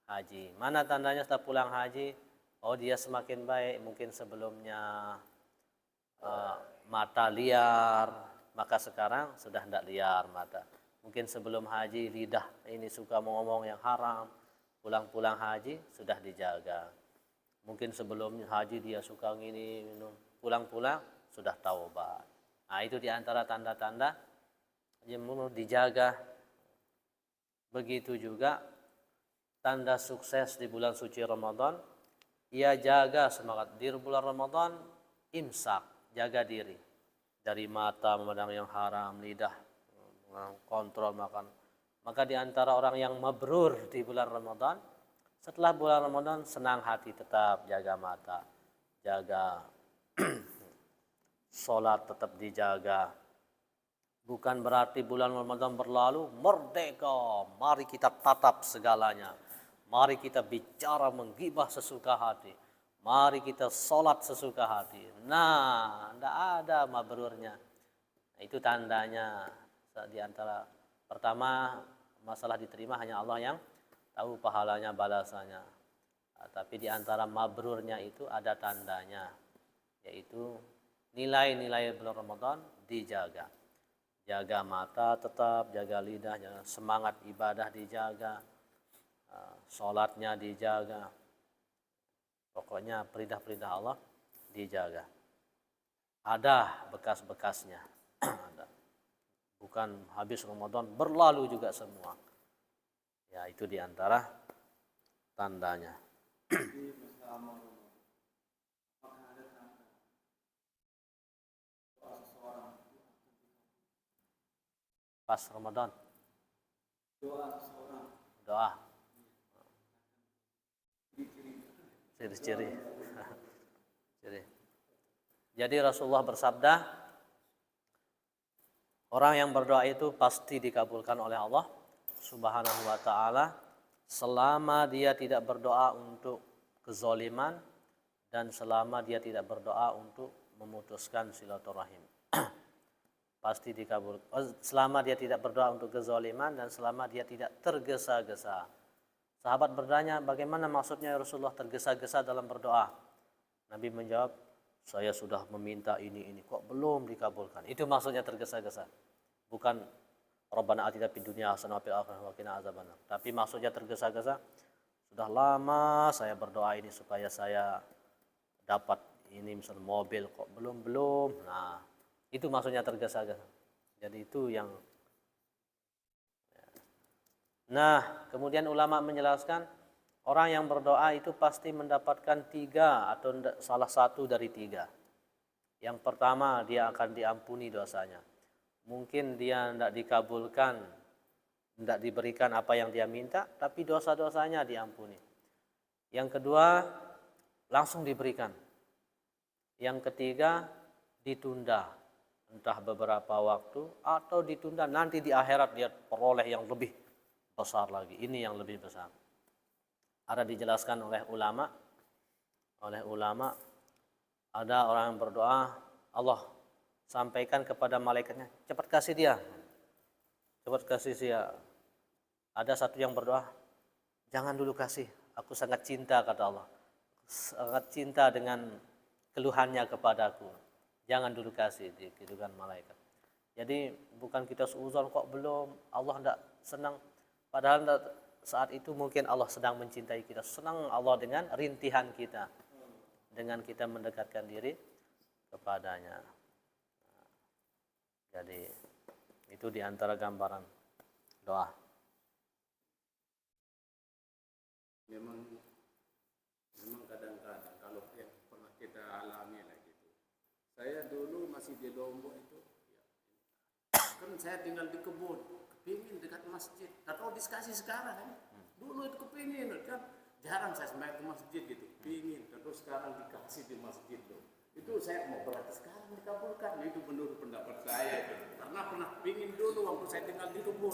haji. Mana tandanya setelah pulang haji? Oh, dia semakin baik. Mungkin sebelumnya mata liar, maka sekarang sudah tidak liar mata. Mungkin sebelum haji lidah ini suka ngomong yang haram, pulang-pulang haji sudah dijaga. Mungkin sebelum haji dia suka ngini minum, pulang-pulang sudah taubat. Nah, itu diantara tanda-tanda yang perlu dijaga. Begitu juga tanda sukses di bulan suci Ramadan, ia jaga semangat di bulan Ramadan, imsak, jaga diri dari mata memandang yang haram, lidah kontrol makan. Maka di antara orang yang mabrur di bulan Ramadan, setelah bulan Ramadan senang hati tetap jaga mata, jaga sholat tetap dijaga. Bukan berarti bulan Ramadan berlalu merdeka, mari kita tatap segalanya. Mari kita bicara menggibah sesuka hati. Mari kita sholat sesuka hati. Nah, tidak ada mabrurnya. Nah, itu tandanya. Di antara pertama, masalah diterima hanya Allah yang tahu pahalanya, balasannya. Tapi di antara mabrurnya itu ada tandanya, yaitu nilai-nilai bulan Ramadan dijaga. jaga mata tetap, jaga lidah, semangat ibadah dijaga, sholatnya dijaga. Pokoknya perintah-perintah Allah dijaga. Ada bekas-bekasnya. Ada. Bukan habis Ramadan berlalu juga semua. Ya, itu diantara tandanya. Pas Ramadan. Doa. Ciri-ciri. Ciri. Jadi Rasulullah bersabda, orang yang berdoa itu pasti dikabulkan oleh Allah Subhanahu wa taala selama dia tidak berdoa untuk kezaliman dan selama dia tidak berdoa untuk memutuskan silaturahim. Pasti dikabulkan. Selama dia tidak berdoa untuk kezaliman dan selama dia tidak tergesa-gesa. Sahabat bertanya, bagaimana maksudnya ya Rasulullah tergesa-gesa dalam berdoa? Nabi menjawab, saya sudah meminta ini, kok belum dikabulkan? Itu maksudnya tergesa-gesa. Bukan Rabbana atina fid dunya hasanah wa fil akhirati wa qina azabannar. Tapi maksudnya tergesa-gesa, sudah lama saya berdoa ini supaya saya dapat ini misal mobil, kok belum. Nah, itu maksudnya tergesa-gesa. Jadi itu yang. Nah, kemudian ulama menjelaskan orang yang berdoa itu pasti mendapatkan 3 atau salah satu dari 3. Yang pertama, dia akan diampuni dosanya. Mungkin dia tidak dikabulkan, tidak diberikan apa yang dia minta, tapi dosa-dosanya diampuni. Yang kedua, langsung diberikan. Yang ketiga, ditunda. Entah beberapa waktu atau ditunda nanti di akhirat dia peroleh yang lebih besar lagi. Ini yang lebih besar. Ada dijelaskan oleh ulama. Ada orang yang berdoa, Allah sampaikan kepada malaikatnya, cepat kasih dia. Ada satu yang berdoa, jangan dulu kasih, aku sangat cinta, kata Allah. Sangat cinta dengan keluhannya kepadaku. Jangan dulu kasih, dikitukan malaikat. Jadi bukan kita seuzon kok belum, Allah tidak senang. Padahal saat itu mungkin Allah sedang mencintai kita. Senang Allah dengan rintihan kita. Dengan kita mendekatkan diri kepadanya. Jadi itu diantara gambaran doa. Memang kadang-kadang kalau yang pernah kita alami lah gitu. Saya dulu masih di Lombok itu, kan saya tinggal di kebun, kepingin dekat masjid. Atau dikasih sekarang kan? Dulu itu kepingin kan, jarang saya sembahyang ke masjid gitu, pingin. Terus sekarang dikasih di masjid loh. Itu saya mau berarti sekarang dikabulkan. Itu menurut pendapat saya itu. Karena pernah pingin dulu waktu saya tinggal di kebun.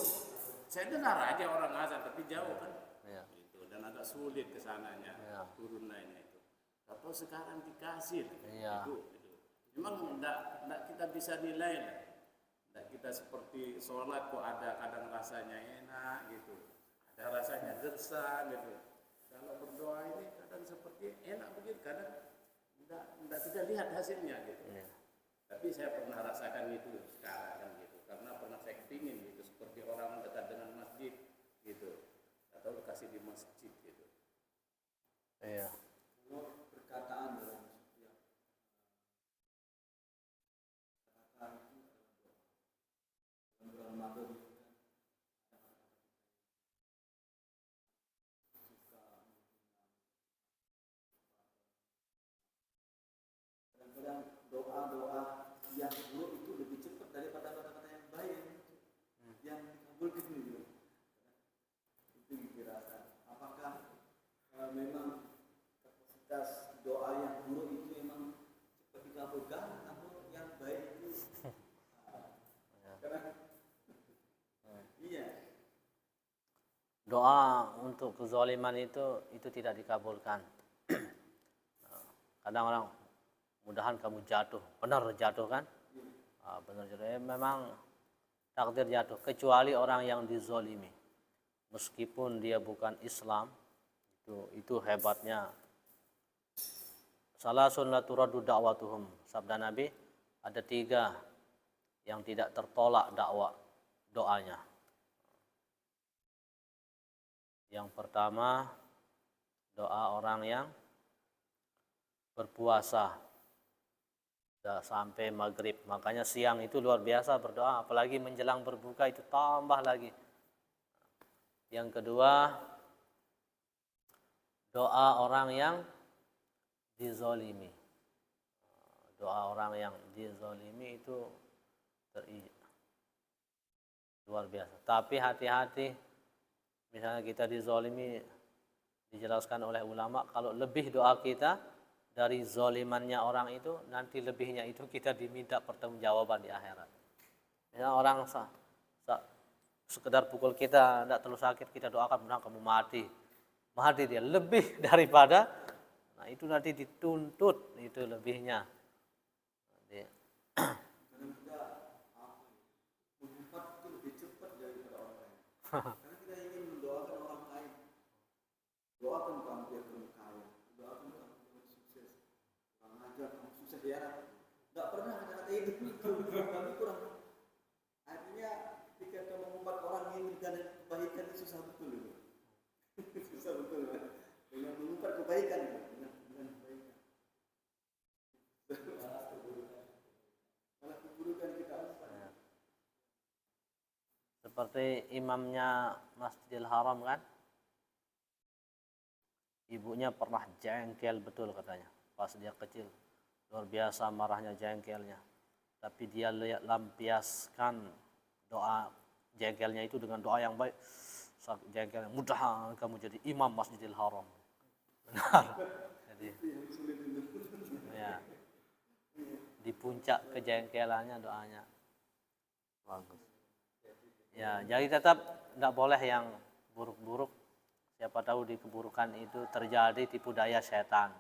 Saya dengar aja orang azan tapi jauh kan. Ya. Itu dan agak sulit ke sananya, turun naiknya itu. Atau sekarang dikasih. Ya. Itu. Memang enggak kita bisa nilai lah. Enggak kita seperti sholat kok ada kadang rasanya enak gitu. Ada rasanya gersang gitu. Kalau berdoa ini kadang seperti enak begitu, kadang tidak kita lihat hasilnya gitu. Ya. Tapi saya pernah rasakan itu sekarang kan gitu, karena pernah saya kepingin gitu, seperti orang dekat dengan masjid gitu, atau kasih di masjid gitu. Iya. Kalau perkataan dalam setiap kata-kata itu dalam bulan Ramadan kadang-kadang doa-doa yang buruk itu lebih cepat daripada kata-kata yang baik yang dikabulkan itu. Itu dirasa. Apakah memang kapasitas doa yang buruk itu memang cepat dikabulkan atau yang baik itu? Karena iya. Doa untuk kezaliman itu tidak dikabulkan. Kadang orang, mudahan kamu jatuh, benar jatuh kan? Benar jatuh. Memang takdir jatuh, kecuali orang yang dizolimi. Meskipun dia bukan Islam, itu hebatnya. Salasun la turaddu da'watuhum. Sabda Nabi, ada 3 yang tidak tertolak doanya. Yang pertama, doa orang yang berpuasa sampai maghrib. Makanya siang itu luar biasa berdoa, apalagi menjelang berbuka itu tambah lagi. Yang kedua, doa orang yang dizolimi. Doa orang yang dizolimi itu luar biasa. Tapi hati-hati, misalnya kita dizolimi, dijelaskan oleh ulama, kalau lebih doa kita dari zolimannya orang itu, nanti lebihnya itu kita diminta pertanggungjawaban di akhirat. Misalnya orang sekedar pukul kita, tidak terlalu sakit, kita doakan benar kamu mati. Mati dia lebih daripada, nah itu nanti dituntut, itu lebihnya. Nanti. Kadang kita mengumpat itu lebih cepat daripada orang lain. Karena kita ingin mendoakan orang lain. Doakan kamu biar kamu kaya, doakan kamu biar sukses. Orang ajar kamu sukses ya. Tidak pernah kata-kata itu. Kami kurang. Artinya ketika kamu mengumpat orang ingin kebaikan itu susah betul. Susah betul. Dengan mengumpat kebaikan, dengan kebaikan. Malah keburukan kita. Seperti imamnya Masjidil Haram kan, ibunya pernah jengkel betul katanya pas dia kecil, luar biasa marahnya, jengkelnya, tapi dia lampiaskan doa jengkelnya itu dengan doa yang baik. Jengkelnya, mudah kamu jadi imam Masjidil Haram. Benar. Jadi ya, di puncak kejengkelannya doanya bagus. Ya, jadi tetap tidak boleh yang buruk-buruk. Siapa tahu di keburukan itu terjadi tipu daya setan.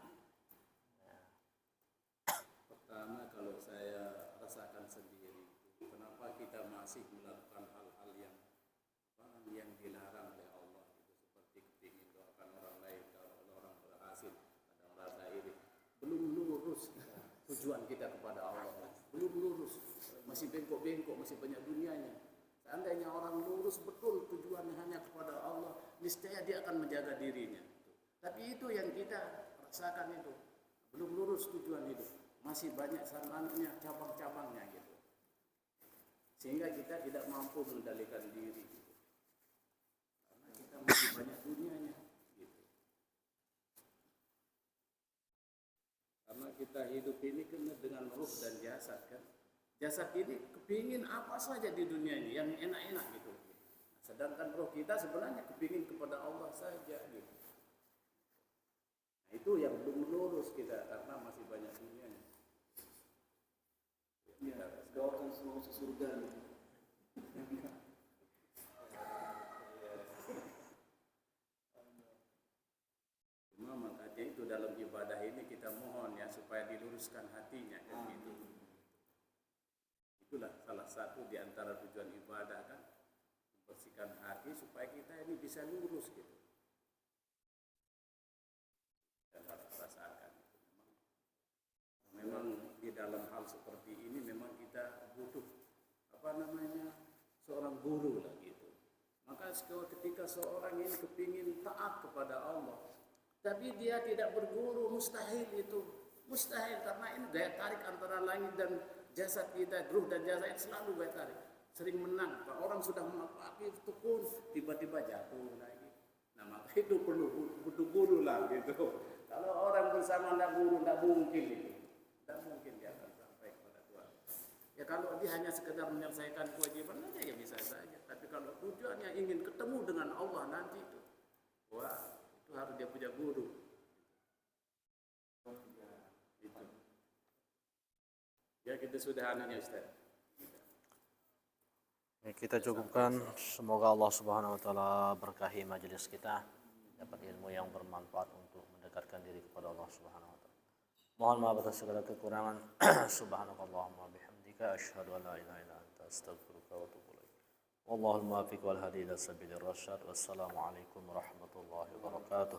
Pertama, kalau saya rasakan sendiri, kenapa kita masih melakukan hal-hal yang dilarang oleh Allah, itu seperti kepingin doakan orang lain kalau orang berhasil, ada merasa iri, belum lurus tujuan kita kepada Allah, belum lurus, masih bengkok-bengkok, masih banyak dunianya. Seandainya orang lurus betul tujuannya hanya kepada Allah, niscaya dia akan menjaga dirinya. Tapi itu yang kita rasakan itu, belum lurus tujuan hidup, masih banyak sanannya, cabang-cabangnya gitu, sehingga kita tidak mampu mengendalikan diri gitu. Karena kita masih banyak dunianya gitu. Karena kita hidup ini kena dengan ruh dan jasad kan. Jasad ini kepingin apa saja di dunia ini yang enak-enak gitu. Sedangkan roh kita sebenarnya kepingin kepada Allah saja gitu. Nah, itu yang belum lurus kita karena masih banyak dunianya. Ya, doakan semua masuk surga. Cuma makanya itu dalam ibadah ini kita mohon ya supaya diluruskan hatinya kan gitu. Itulah salah satu di antara tujuan ibadah kan, membersihkan hati supaya kita ini bisa lurus gitu. Dan harus rasakan itu memang di dalam hal seperti ini memang kita butuh seorang guru lah gitu. Maka ketika seorang ini kepingin taat kepada Allah, tapi dia tidak berguru, mustahil itu. Mustahil, karena ini daya tarik antara langit dan jasad kita, ruh dan jasad selalu daya tarik. Sering menang, kalau orang sudah menapaki tekun, tiba-tiba jatuh lagi. Nah maka itu perlu butuh guru lah gitu. Kalau orang bersama tidak guru, tidak mungkin itu. Tidak mungkin dia akan sampai kepada Tuhan. Ya kalau dia hanya sekedar menyelesaikan kewajiban saja ya bisa saja. Tapi kalau tujuannya ingin ketemu dengan Allah nanti itu, wah itu harus dia punya guru. Itu. Ya kita sudah anunya Ustaz. Kita cukupkan. Semoga Allah Subhanahu wa taala berkahi majelis kita, dapat ilmu yang bermanfaat untuk mendekatkan diri kepada Allah Subhanahu wa taala. Mohon maaf atas segala kekurangan. Subhanakallahumma bihamdika asyhadu an la ilaha illa anta astaghfiruka wa atubu ilaik. Wallahul muwaffiq wal hadi ila sabilir rasyad. Wassalamu alaikum warahmatullahi wabarakatuh.